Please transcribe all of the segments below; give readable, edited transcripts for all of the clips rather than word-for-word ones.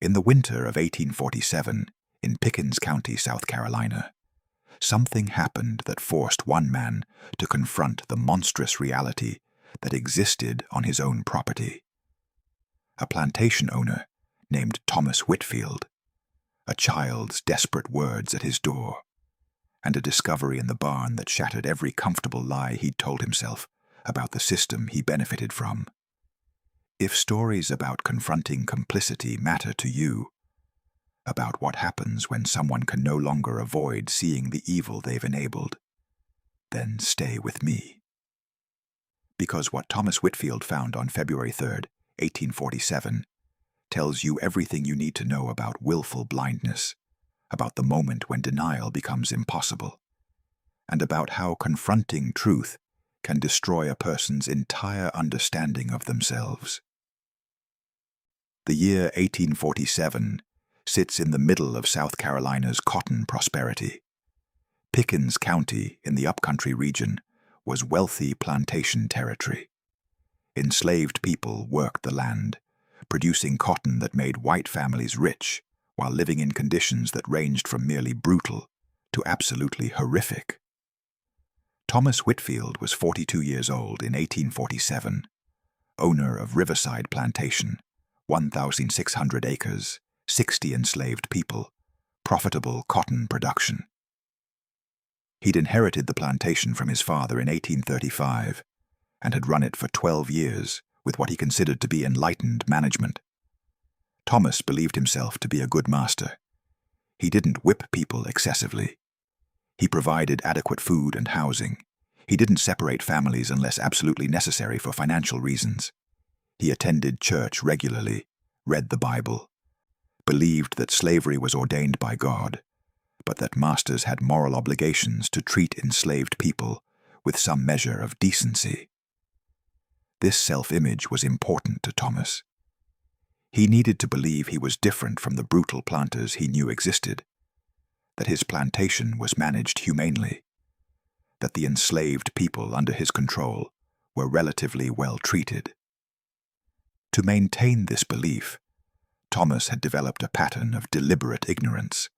In the winter of 1847, in Pickens County, South Carolina, something happened that forced one man to confront the monstrous reality that existed on his own property. A plantation owner named Thomas Whitfield, a child's desperate words at his door, and a discovery in the barn that shattered every comfortable lie he'd told himself about the system he benefited from. If stories about confronting complicity matter to you, about what happens when someone can no longer avoid seeing the evil they've enabled, then stay with me. Because what Thomas Whitfield found on February 3rd, 1847, tells you everything you need to know about willful blindness, about the moment when denial becomes impossible, and about how confronting truth can destroy a person's entire understanding of themselves. The year 1847 sits in the middle of South Carolina's cotton prosperity. Pickens County in the upcountry region was wealthy plantation territory. Enslaved people worked the land, producing cotton that made white families rich while living in conditions that ranged from merely brutal to absolutely horrific. Thomas Whitfield was 42 years old in 1847, owner of Riverside Plantation, 1,600 acres, 60 enslaved people, profitable cotton production. He'd inherited the plantation from his father in 1835 and had run it for 12 years with what he considered to be enlightened management. Thomas believed himself to be a good master. He didn't whip people excessively. He provided adequate food and housing. He didn't separate families unless absolutely necessary for financial reasons. He attended church regularly, read the Bible, believed that slavery was ordained by God, but that masters had moral obligations to treat enslaved people with some measure of decency. This self-image was important to Thomas. He needed to believe he was different from the brutal planters he knew existed, that his plantation was managed humanely, that the enslaved people under his control were relatively well treated. To maintain this belief, Thomas had developed a pattern of deliberate ignorance.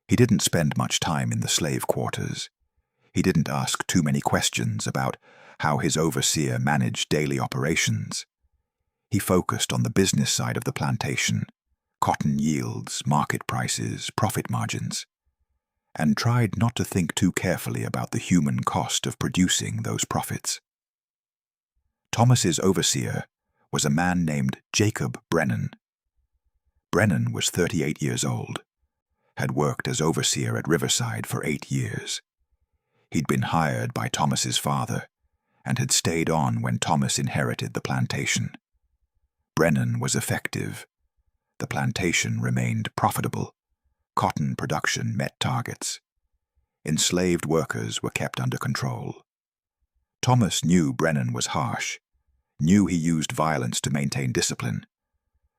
He didn't spend much time in the slave quarters. He didn't ask too many questions about how his overseer managed daily operations. He focused on the business side of the plantation, cotton yields, market prices, profit margins, and tried not to think too carefully about the human cost of producing those profits. Thomas's overseer was a man named Jacob Brennan. Brennan was 38 years old, had worked as overseer at Riverside for 8 years. He'd been hired by Thomas's father and had stayed on when Thomas inherited the plantation. Brennan was effective. The plantation remained profitable. Cotton production met targets. Enslaved workers were kept under control. Thomas knew Brennan was harsh, knew he used violence to maintain discipline,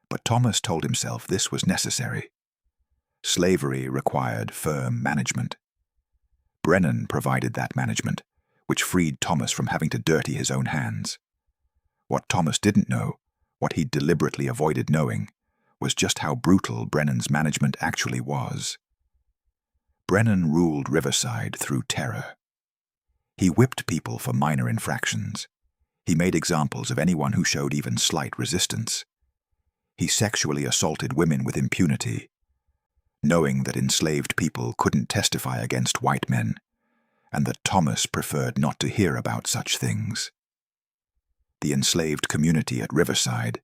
but Thomas told himself this was necessary. Slavery required firm management. Brennan provided that management, which freed Thomas from having to dirty his own hands. What Thomas didn't know, what he deliberately avoided knowing, was just how brutal Brennan's management actually was. Brennan ruled Riverside through terror. He whipped people for minor infractions. He made examples of anyone who showed even slight resistance. He sexually assaulted women with impunity, knowing that enslaved people couldn't testify against white men, and that Thomas preferred not to hear about such things. The enslaved community at Riverside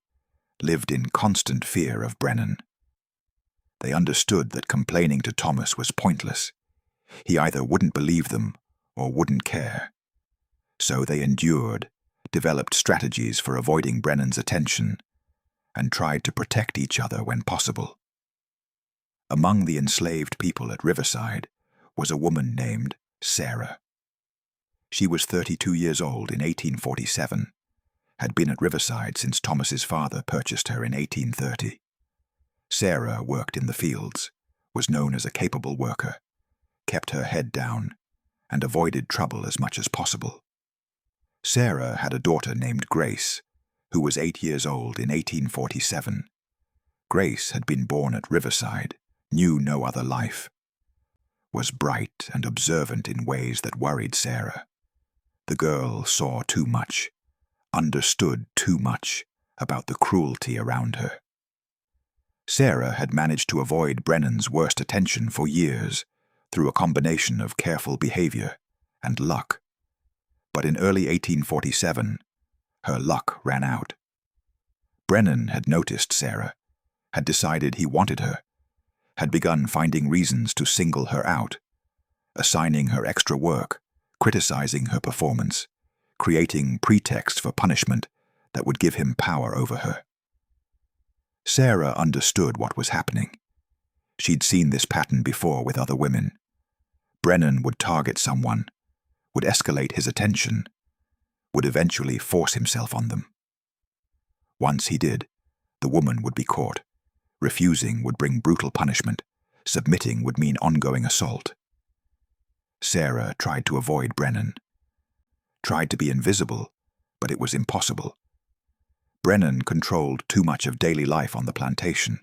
lived in constant fear of Brennan. They understood that complaining to Thomas was pointless. He either wouldn't believe them or wouldn't care. So they endured, developed strategies for avoiding Brennan's attention, and tried to protect each other when possible. Among the enslaved people at Riverside was a woman named Sarah. She was 32 years old in 1847, had been at Riverside since Thomas's father purchased her in 1830. Sarah worked in the fields, was known as a capable worker, kept her head down, and avoided trouble as much as possible. Sarah had a daughter named Grace, who was 8 years old in 1847. Grace had been born at Riverside, knew no other life, was bright and observant in ways that worried Sarah. The girl saw too much, understood too much about the cruelty around her. Sarah had managed to avoid Brennan's worst attention for years through a combination of careful behavior and luck. But in early 1847, her luck ran out. Brennan had noticed Sarah, had decided he wanted her, had begun finding reasons to single her out, assigning her extra work, criticizing her performance, creating pretexts for punishment that would give him power over her. Sarah understood what was happening. She'd seen this pattern before with other women. Brennan would target someone, would escalate his attention, would eventually force himself on them. Once he did, the woman would be caught. Refusing would bring brutal punishment. Submitting would mean ongoing assault. Sarah tried to avoid Brennan. Tried to be invisible, but it was impossible. Brennan controlled too much of daily life on the plantation.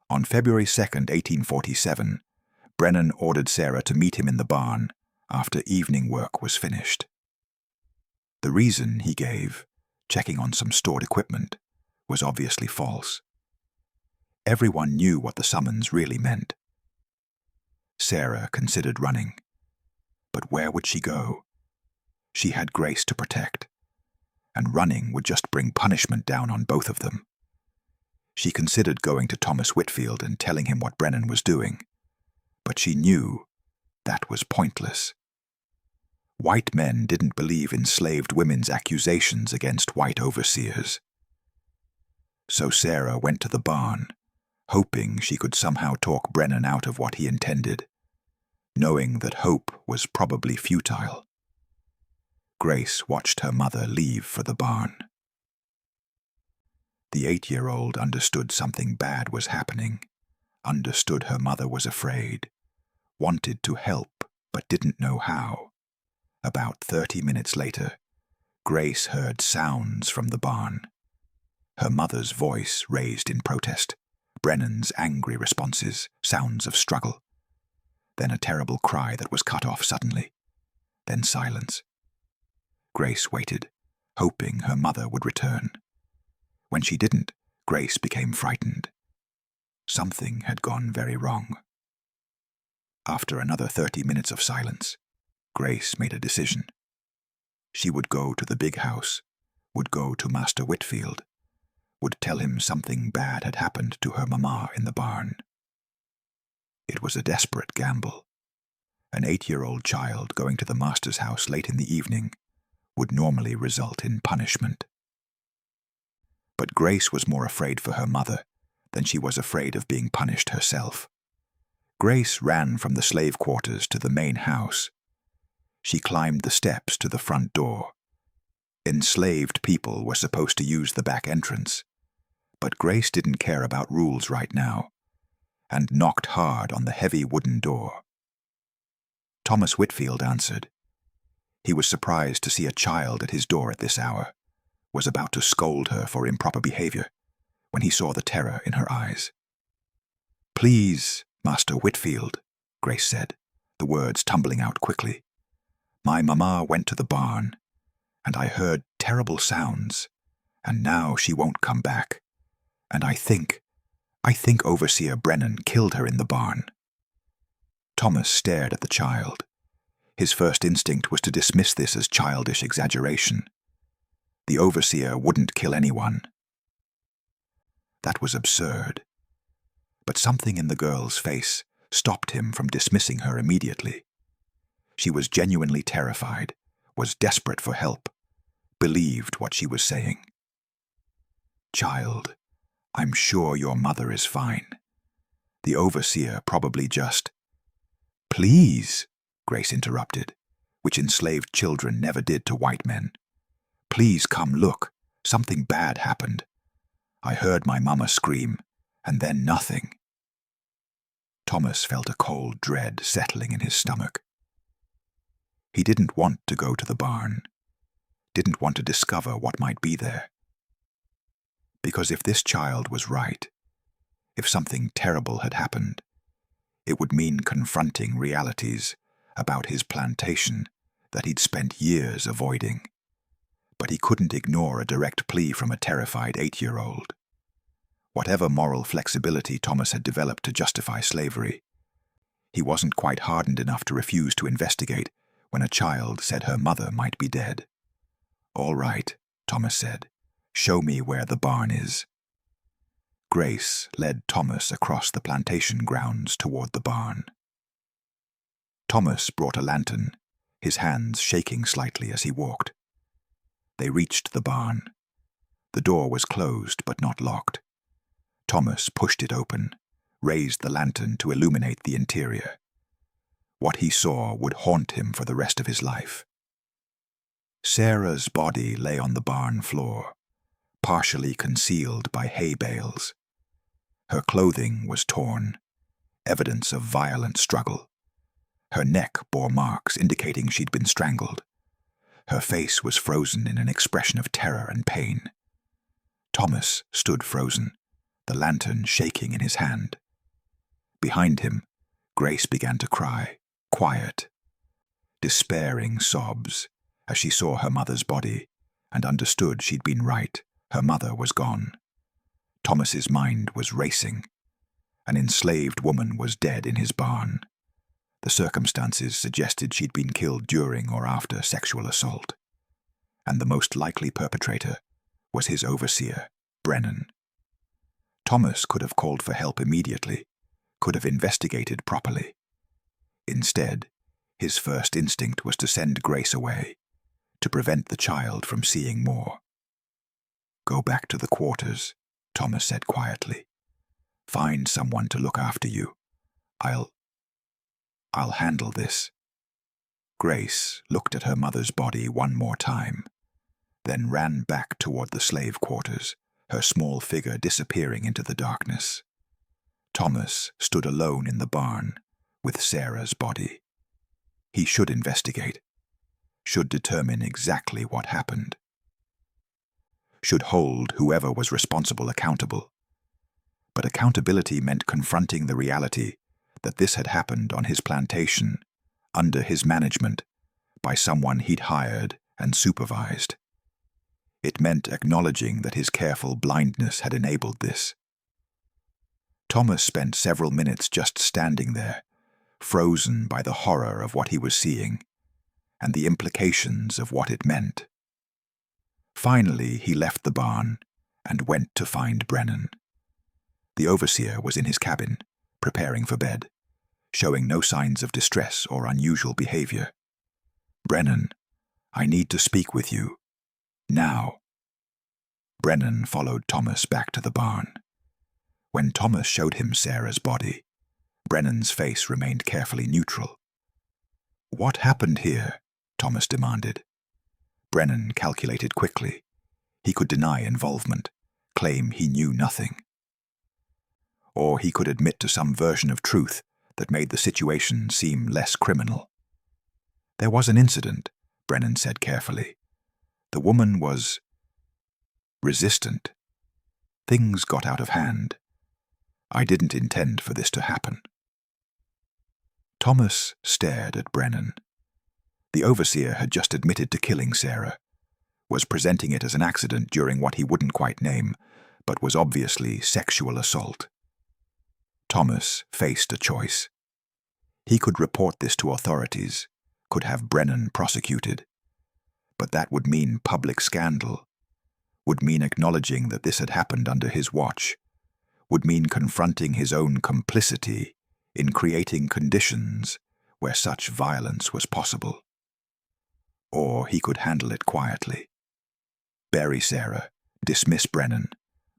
On February 2nd, 1847, Brennan ordered Sarah to meet him in the barn after evening work was finished. The reason he gave, checking on some stored equipment, was obviously false. Everyone knew what the summons really meant. Sarah considered running. But where would she go? She had Grace to protect, and running would just bring punishment down on both of them. She considered going to Thomas Whitfield and telling him what Brennan was doing, but she knew that was pointless. White men didn't believe enslaved women's accusations against white overseers. So Sarah went to the barn, hoping she could somehow talk Brennan out of what he intended, knowing that hope was probably futile. Grace watched her mother leave for the barn. The 8-year-old understood something bad was happening, understood her mother was afraid, wanted to help but didn't know how. About 30 minutes later, Grace heard sounds from the barn. Her mother's voice raised in protest, Brennan's angry responses, sounds of struggle. Then a terrible cry that was cut off suddenly. Then silence. Grace waited, hoping her mother would return. When she didn't, Grace became frightened. Something had gone very wrong. After another 30 minutes of silence, Grace made a decision. She would go to the big house, would go to Master Whitfield, would tell him something bad had happened to her mama in the barn. It was a desperate gamble. An 8-year-old child going to the master's house late in the evening would normally result in punishment. But Grace was more afraid for her mother than she was afraid of being punished herself. Grace ran from the slave quarters to the main house. She climbed the steps to the front door. Enslaved people were supposed to use the back entrance, but Grace didn't care about rules right now, and knocked hard on the heavy wooden door. Thomas Whitfield answered. He was surprised to see a child at his door at this hour, was about to scold her for improper behavior, when he saw the terror in her eyes. "Please, Master Whitfield," Grace said, the words tumbling out quickly. "My mama went to the barn, and I heard terrible sounds, and now she won't come back, and I think Overseer Brennan killed her in the barn." Thomas stared at the child. His first instinct was to dismiss this as childish exaggeration. The overseer wouldn't kill anyone. That was absurd. But something in the girl's face stopped him from dismissing her immediately. She was genuinely terrified, was desperate for help, believed what she was saying. "Child, I'm sure your mother is fine. The overseer probably just—" "Please," Grace interrupted, which enslaved children never did to white men. "Please come look. Something bad happened. I heard my mama scream, and then nothing." Thomas felt a cold dread settling in his stomach. He didn't want to go to the barn, didn't want to discover what might be there. Because if this child was right, If something terrible had happened, it would mean confronting realities about his plantation that he'd spent years avoiding. But he couldn't ignore a direct plea from a terrified 8-year-old. Whatever moral flexibility Thomas had developed to justify slavery, he wasn't quite hardened enough to refuse to investigate when a child said her mother might be dead. "All right," Thomas said. "Show me where the barn is." Grace led Thomas across the plantation grounds toward the barn. Thomas brought a lantern, his hands shaking slightly as he walked. They reached the barn. The door was closed but not locked. Thomas pushed it open, raised the lantern to illuminate the interior. What he saw would haunt him for the rest of his life. Sarah's body lay on the barn floor, partially concealed by hay bales. Her clothing was torn, evidence of violent struggle. Her neck bore marks indicating she'd been strangled. Her face was frozen in an expression of terror and pain. Thomas stood frozen, the lantern shaking in his hand. Behind him, Grace began to cry, quiet, despairing sobs, as she saw her mother's body and understood she'd been right. Her mother was gone. Thomas's mind was racing. An enslaved woman was dead in his barn. The circumstances suggested she'd been killed during or after sexual assault. And the most likely perpetrator was his overseer, Brennan. Thomas could have called for help immediately, could have investigated properly. Instead, his first instinct was to send Grace away, to prevent the child from seeing more. "Go back to the quarters," Thomas said quietly. "Find someone to look after you. I'll handle this." Grace looked at her mother's body one more time, then ran back toward the slave quarters, her small figure disappearing into the darkness. Thomas stood alone in the barn with Sarah's body. He should investigate, should determine exactly what happened, should hold whoever was responsible accountable. But accountability meant confronting the reality that this had happened on his plantation, under his management, by someone he'd hired and supervised. It meant acknowledging that his careful blindness had enabled this. Thomas spent several minutes just standing there, frozen by the horror of what he was seeing, and the implications of what it meant. Finally, he left the barn and went to find Brennan. The overseer was in his cabin, preparing for bed, showing no signs of distress or unusual behavior. "Brennan, I need to speak with you. Now." Brennan followed Thomas back to the barn. When Thomas showed him Sarah's body, Brennan's face remained carefully neutral. "What happened here?" Thomas demanded. Brennan calculated quickly. He could deny involvement, claim he knew nothing. Or he could admit to some version of truth that made the situation seem less criminal. "There was an incident," Brennan said carefully. "The woman was resistant. Things got out of hand. I didn't intend for this to happen." Thomas stared at Brennan. The overseer had just admitted to killing Sarah, was presenting it as an accident during what he wouldn't quite name, but was obviously sexual assault. Thomas faced a choice. He could report this to authorities, could have Brennan prosecuted. But that would mean public scandal, would mean acknowledging that this had happened under his watch, would mean confronting his own complicity in creating conditions where such violence was possible. Or he could handle it quietly. Bury Sarah, dismiss Brennan,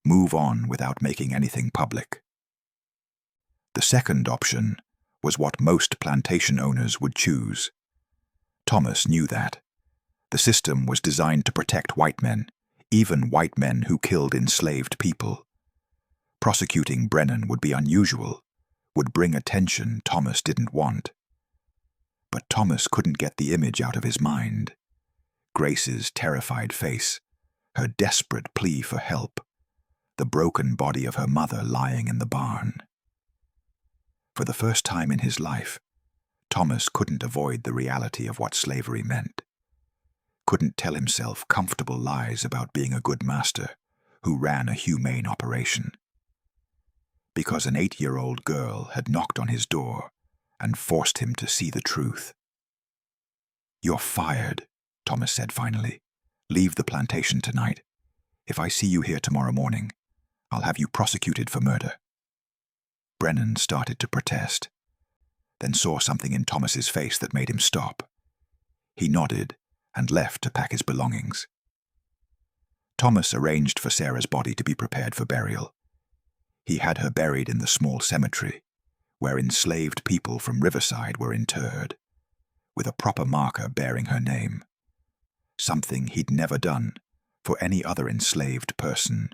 move on without making anything public. The second option was what most plantation owners would choose. Thomas knew that. The system was designed to protect white men, even white men who killed enslaved people. Prosecuting Brennan would be unusual, would bring attention Thomas didn't want. But Thomas couldn't get the image out of his mind. Grace's terrified face, her desperate plea for help, the broken body of her mother lying in the barn. For the first time in his life, Thomas couldn't avoid the reality of what slavery meant, couldn't tell himself comfortable lies about being a good master who ran a humane operation. Because an 8-year-old girl had knocked on his door and forced him to see the truth. "You're fired," Thomas said finally. "Leave the plantation tonight. If I see you here tomorrow morning, I'll have you prosecuted for murder." Brennan started to protest, then saw something in Thomas's face that made him stop. He nodded and left to pack his belongings. Thomas arranged for Sarah's body to be prepared for burial. He had her buried in the small cemetery, where enslaved people from Riverside were interred, with a proper marker bearing her name, something he'd never done for any other enslaved person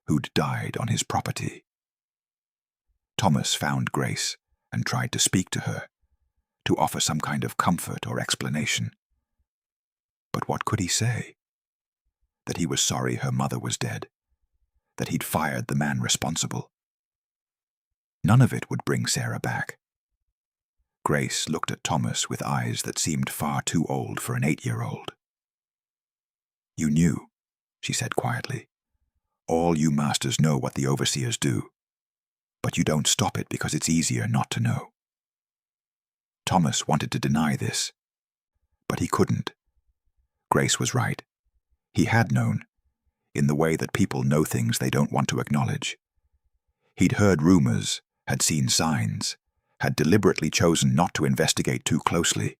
who'd died on his property. Thomas found Grace and tried to speak to her, to offer some kind of comfort or explanation. But what could he say? That he was sorry her mother was dead, that he'd fired the man responsible. None of it would bring Sarah back. Grace looked at Thomas with eyes that seemed far too old for an 8-year-old. "You knew," she said quietly. "All you masters know what the overseers do, but you don't stop it because it's easier not to know." Thomas wanted to deny this, but he couldn't. Grace was right. He had known, in the way that people know things they don't want to acknowledge. He'd heard rumors, had seen signs, had deliberately chosen not to investigate too closely,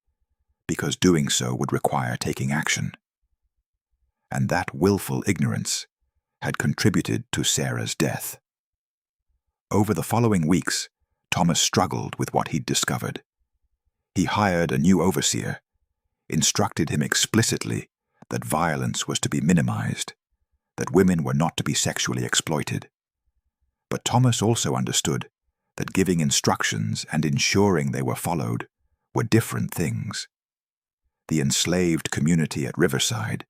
because doing so would require taking action. And that willful ignorance had contributed to Sarah's death. Over the following weeks, Thomas struggled with what he'd discovered. He hired a new overseer, instructed him explicitly that violence was to be minimized, that women were not to be sexually exploited. But Thomas also understood that giving instructions and ensuring they were followed were different things. The enslaved community at Riverside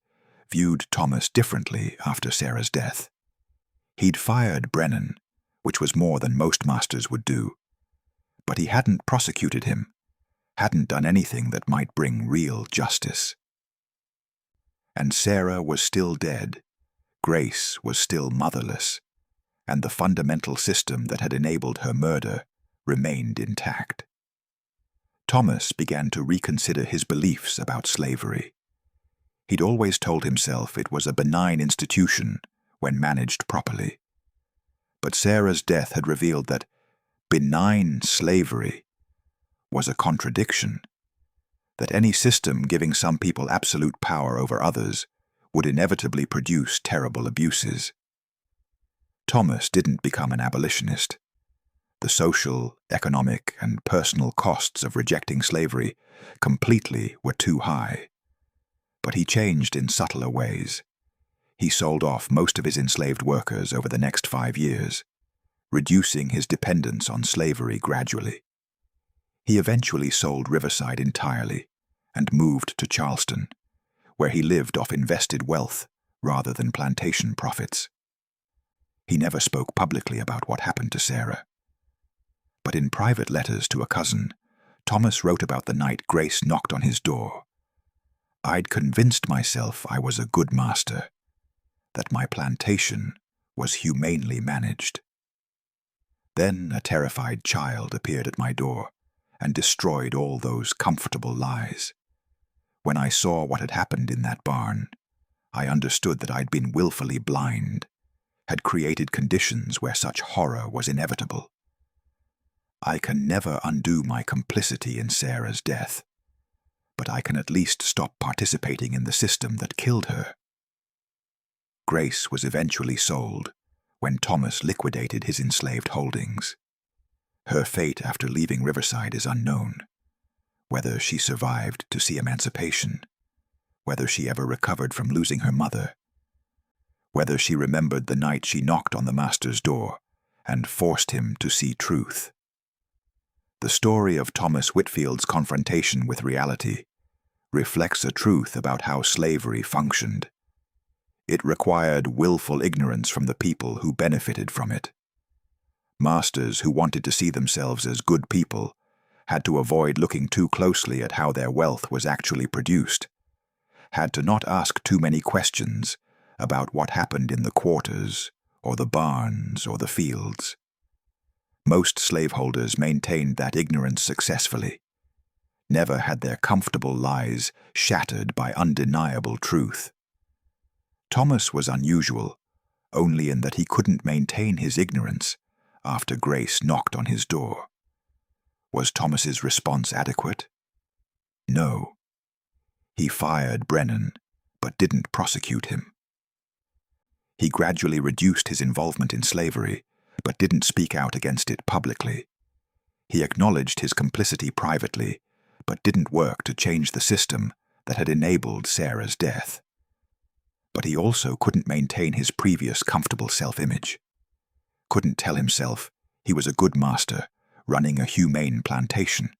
viewed Thomas differently after Sarah's death. He'd fired Brennan, which was more than most masters would do, but he hadn't prosecuted him, hadn't done anything that might bring real justice. And Sarah was still dead, Grace was still motherless, and the fundamental system that had enabled her murder remained intact. Thomas began to reconsider his beliefs about slavery. He'd always told himself it was a benign institution when managed properly. But Sarah's death had revealed that benign slavery was a contradiction, that any system giving some people absolute power over others would inevitably produce terrible abuses. Thomas didn't become an abolitionist. The social, economic, and personal costs of rejecting slavery completely were too high. But he changed in subtler ways. He sold off most of his enslaved workers over the next 5 years, reducing his dependence on slavery gradually. He eventually sold Riverside entirely and moved to Charleston, where he lived off invested wealth rather than plantation profits. He never spoke publicly about what happened to Sarah. But in private letters to a cousin, Thomas wrote about the night Grace knocked on his door. "I'd convinced myself I was a good master, that my plantation was humanely managed. Then a terrified child appeared at my door and destroyed all those comfortable lies. When I saw what had happened in that barn, I understood that I'd been willfully blind, had created conditions where such horror was inevitable. I can never undo my complicity in Sarah's death, but I can at least stop participating in the system that killed her." Grace was eventually sold when Thomas liquidated his enslaved holdings. Her fate after leaving Riverside is unknown. Whether she survived to see emancipation, whether she ever recovered from losing her mother, whether she remembered the night she knocked on the master's door and forced him to see truth. The story of Thomas Whitfield's confrontation with reality reflects a truth about how slavery functioned. It required willful ignorance from the people who benefited from it. Masters who wanted to see themselves as good people had to avoid looking too closely at how their wealth was actually produced, had to not ask too many questions about what happened in the quarters or the barns or the fields. Most slaveholders maintained that ignorance successfully. Never had their comfortable lies shattered by undeniable truth. Thomas was unusual, only in that he couldn't maintain his ignorance after Grace knocked on his door. Was Thomas's response adequate? No. He fired Brennan, but didn't prosecute him. He gradually reduced his involvement in slavery, but didn't speak out against it publicly. He acknowledged his complicity privately, but didn't work to change the system that had enabled Sarah's death. But he also couldn't maintain his previous comfortable self-image. Couldn't tell himself he was a good master running a humane plantation.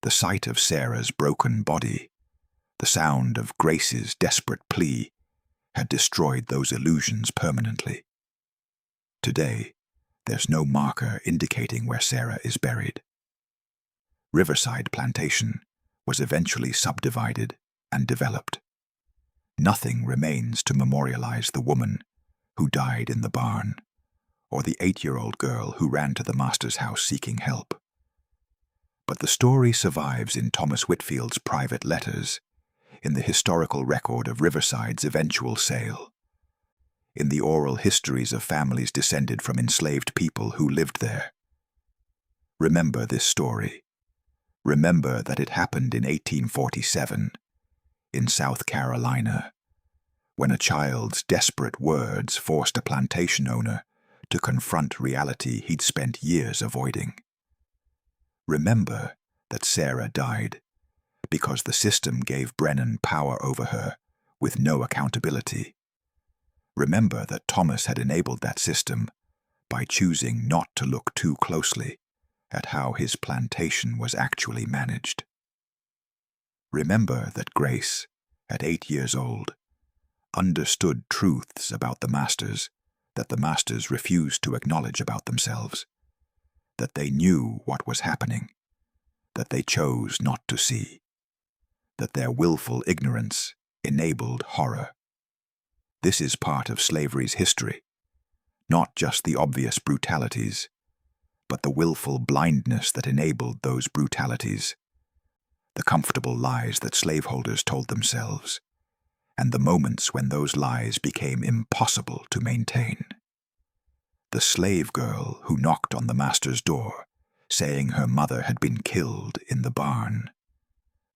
The sight of Sarah's broken body, the sound of Grace's desperate plea, had destroyed those illusions permanently. Today, there's no marker indicating where Sarah is buried. Riverside Plantation was eventually subdivided and developed. Nothing remains to memorialize the woman who died in the barn, or the 8-year-old girl who ran to the master's house seeking help. But the story survives in Thomas Whitfield's private letters, in the historical record of Riverside's eventual sale, in the oral histories of families descended from enslaved people who lived there. Remember this story. Remember that it happened in 1847, in South Carolina, when a child's desperate words forced a plantation owner to confront reality he'd spent years avoiding. Remember that Sarah died because the system gave Brennan power over her with no accountability. Remember that Thomas had enabled that system by choosing not to look too closely at how his plantation was actually managed. Remember that Grace, at 8 years old, understood truths about the masters that the masters refused to acknowledge about themselves, that they knew what was happening, that they chose not to see, that their willful ignorance enabled horror. This is part of slavery's history, not just the obvious brutalities, but the willful blindness that enabled those brutalities, the comfortable lies that slaveholders told themselves, and the moments when those lies became impossible to maintain. The slave girl who knocked on the master's door, saying her mother had been killed in the barn.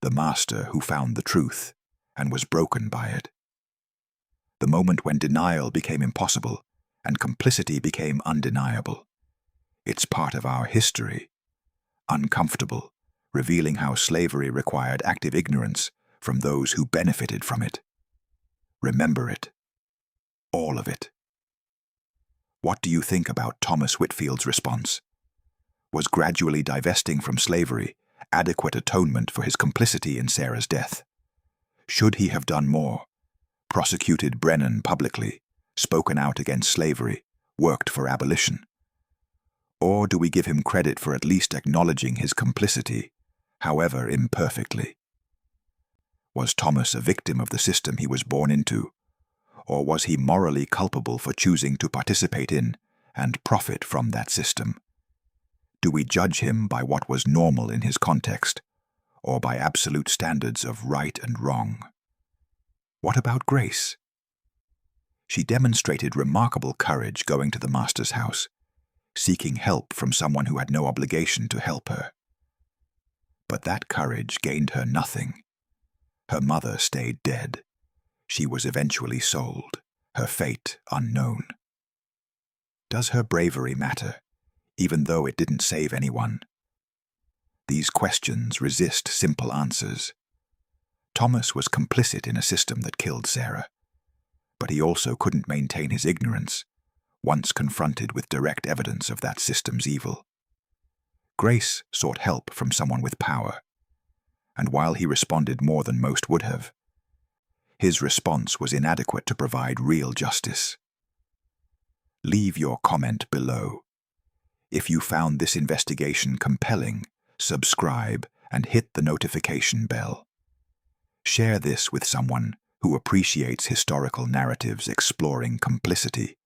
The master who found the truth and was broken by it. The moment when denial became impossible and complicity became undeniable. It's part of our history, uncomfortable, revealing how slavery required active ignorance from those who benefited from it. Remember it. All of it. What do you think about Thomas Whitfield's response? Was gradually divesting from slavery adequate atonement for his complicity in Sarah's death? Should he have done more? Prosecuted Brennan publicly, spoken out against slavery, worked for abolition? Or do we give him credit for at least acknowledging his complicity, however imperfectly? Was Thomas a victim of the system he was born into, or was he morally culpable for choosing to participate in and profit from that system? Do we judge him by what was normal in his context, or by absolute standards of right and wrong? What about Grace? She demonstrated remarkable courage going to the master's house, seeking help from someone who had no obligation to help her. But that courage gained her nothing. Her mother stayed dead. She was eventually sold, her fate unknown. Does her bravery matter, even though it didn't save anyone? These questions resist simple answers. Thomas was complicit in a system that killed Sarah, but he also couldn't maintain his ignorance once confronted with direct evidence of that system's evil. Grace sought help from someone with power, and while he responded more than most would have, his response was inadequate to provide real justice. Leave your comment below. If you found this investigation compelling, subscribe and hit the notification bell. Share this with someone who appreciates historical narratives exploring complicity,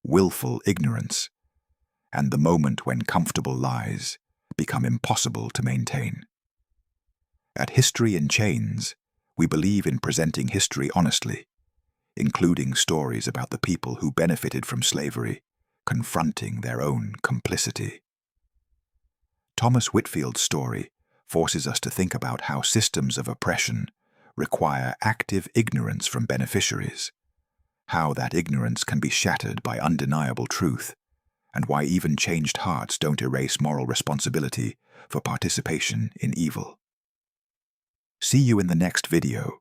willful ignorance, and the moment when comfortable lies become impossible to maintain. At History in Chains, we believe in presenting history honestly, including stories about the people who benefited from slavery, confronting their own complicity. Thomas Whitfield's story forces us to think about how systems of oppression require active ignorance from beneficiaries, how that ignorance can be shattered by undeniable truth, and why even changed hearts don't erase moral responsibility for participation in evil. See you in the next video.